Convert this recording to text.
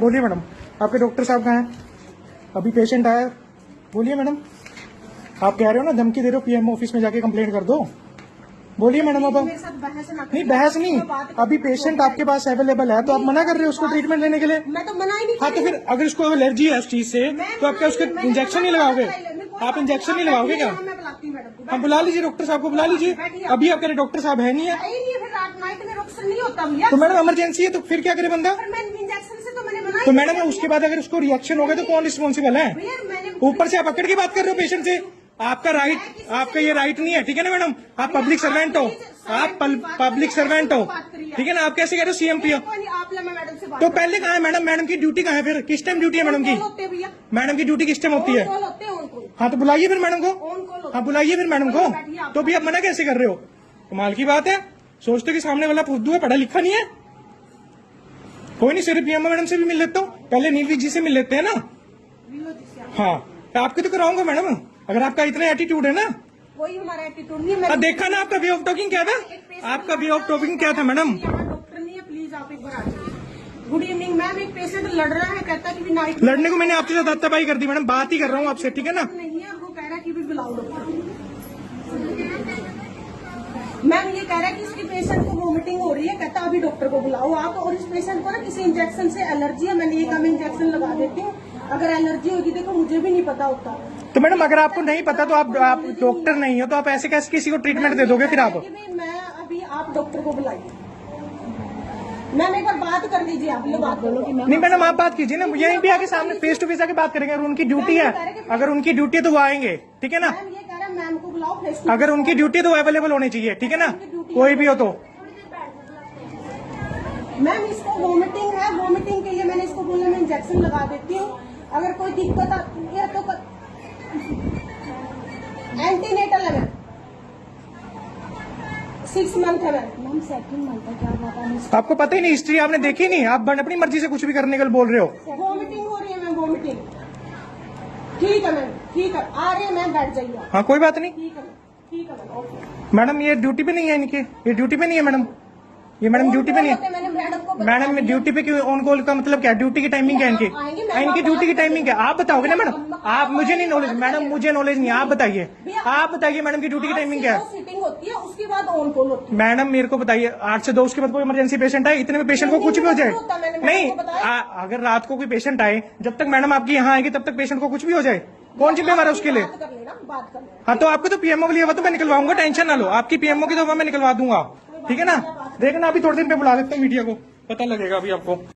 बोलिए मैडम, आपके डॉक्टर साहब कहाँ हैं? अभी पेशेंट आया, बोलिए मैडम। आप कह रहे हो ना धमकी दे रहे हो, पीएमओ ऑफिस में जाके कंप्लेंट कर दो। बोलिए मैडम। अब नहीं, बहस नहीं, अभी पेशेंट आपके पास अवेलेबल है तो आप मना कर रहे हो उसको ट्रीटमेंट लेने के लिए। मैं तो मना ही नहीं। हाँ तो फिर अगर उसको एलर्जी है उस चीज से तो आप क्या उसके इंजेक्शन नहीं लगाओगे? आप इंजेक्शन नहीं लगाओगे क्या? हम बुला लीजिए, डॉक्टर साहब को बुला लीजिए। अभी आप कह रहे डॉक्टर साहब है नहीं है तो मैडम इमरजेंसी है तो फिर क्या करे बंदा? तो मैडम उसके बाद अगर उसको रिएक्शन हो गया तो कौन रिस्पॉन्सिबल है? ऊपर से आप पकड़ के बात कर रहे हो पेशेंट से। आपका राइट, आपका ये राइट नहीं है, ठीक है ना मैडम? आप पब्लिक सर्वेंट हो, आप पब्लिक सर्वेंट हो, ठीक है ना? आप कैसे कह रहे हो सीएमपी हो? तो पहले कहाँ है मैडम? मैडम की ड्यूटी कहाँ है फिर? किस टाइम ड्यूटी है मैडम की? मैडम की ड्यूटी किस टाइम होती है? हाँ तो बुलाइए फिर मैडम को। हाँ बुलाइए फिर मैडम को। तो भी आप मना कैसे कर रहे हो? कमाल की बात है। सोचते कि सामने वाला फुद्दू है, पढ़ा लिखा नहीं है। कोई नहीं, सिर्फ पीएमओ मैडम से भी मिल लेता हूँ, पहले नीलवी जी से मिल लेते हैं ना। हाँ आपके तो कराऊंगा मैडम, अगर आपका इतना एटीट्यूड है ना। कोई हमारा एटीट्यूड नहीं है। देखा ना आपका वे ऑफ टॉकिंग क्या था? आपका वे ऑफ टॉकिंग क्या था मैडम? डॉक्टर नहीं है, प्लीज आप एक बार आ जाइए। गुड इवनिंग मैम, एक पेशेंट लड़ रहा है, कहता है कि नाइट लड़ने को मैंने आपके साथ हाथापाई कर दी मैडम, बात ही कर रहा हूँ आपसे, ठीक है ना? नहीं है, वो कह रहा है कि भी बुलाओ डॉक्टर। मैम ये कह रहा है कि इसकी पेशेंट को वोमिटिंग हो रही है, कहता अभी डॉक्टर को बुलाओ आप। और इस पेशेंट को ना किसी इंजेक्शन से एलर्जी है, मैंने ये कम इंजेक्शन लगा देती हूँ, अगर एलर्जी होगी देखो मुझे भी नहीं पता होता। तो मैडम अगर आपको नहीं पता तो आप डॉक्टर नहीं हो तो आप ऐसे कैसे किसी को ट्रीटमेंट दे दोगे फिर आप? मैं अभी आप डॉक्टर को बुलाइए, मैम एक बार बात कर लीजिए। आप लोग बात करो कि नहीं मैडम आप बात कीजिए ना, यहीं भी आके सामने फेस टू फेस आके बात करेंगे। अगर उनकी ड्यूटी है, अगर उनकी ड्यूटी है तो वो आएंगे, ठीक है ना? मैम को बुलाओ फेस टू। अगर उनकी ड्यूटी तो अवेलेबल होनी चाहिए, ठीक है ना? कोई भी हो तो। मैम इसको वोमिटिंग है, वोमिटिंग के लिए मैंने इसको बोला मैं इंजेक्शन लगा देती हूँ, अगर कोई दिक्कत आती है तो एंटीनेटल है मैम, 6 मंथ है मैम, 2nd मंथ है। क्या पता आपको पता ही नहीं, हिस्ट्री आपने देखी नहीं, आप अपनी मर्जी से कुछ भी करने के लिए बोल रहे हो। वोमिटिंग हो रही है मैम, वोमिटिंग। ठीक है मैम, ठीक है, आ रहे हैं मैम, बैठ जाइए। हाँ कोई बात नहीं, ठीक है, ठीक है मैम, ओके। मैडम ये ड्यूटी पे नहीं है इनके, ये ड्यूटी पे नहीं है मैडम, ये मैडम ड्यूटी पे नहीं है मैडम। ड्यूटी पे क्यों? ऑन कॉल का मतलब क्या? ड्यूटी की टाइमिंग क्या है इनकी? इनकी ड्यूटी की टाइमिंग क्या आप बताओगे ना मैडम? आप, मुझे नहीं नॉलेज मैडम, मुझे नॉलेज नहीं, आप बताइए, आप बताइए मैडम की ड्यूटी की टाइमिंग क्या है? सीटिंग होती है, उसके बाद ऑन कॉल होती है। मैडम मेरे को बताइए, 8 से 2 उसके बाद कोई इमरजेंसी पेशेंट आए, इतने में पेशेंट को कुछ भी हो जाए? नहीं, अगर रात को कोई पेशेंट आए, जब तक मैडम आपकी यहाँ आएगी तब तक पेशेंट को कुछ भी हो जाए, कौन जिम्मेवार है उसके लिए? हाँ तो आपको तो पीएमओ के लिए तो मैं निकलवाऊंगा, टेंशन ना लो। आपकी पीएमओ की तो मैं निकलवा दूंगा, ठीक है ना? देखना अभी थोड़े दिन पे बुला देता हूँ मीडिया को, पता लगेगा अभी आपको।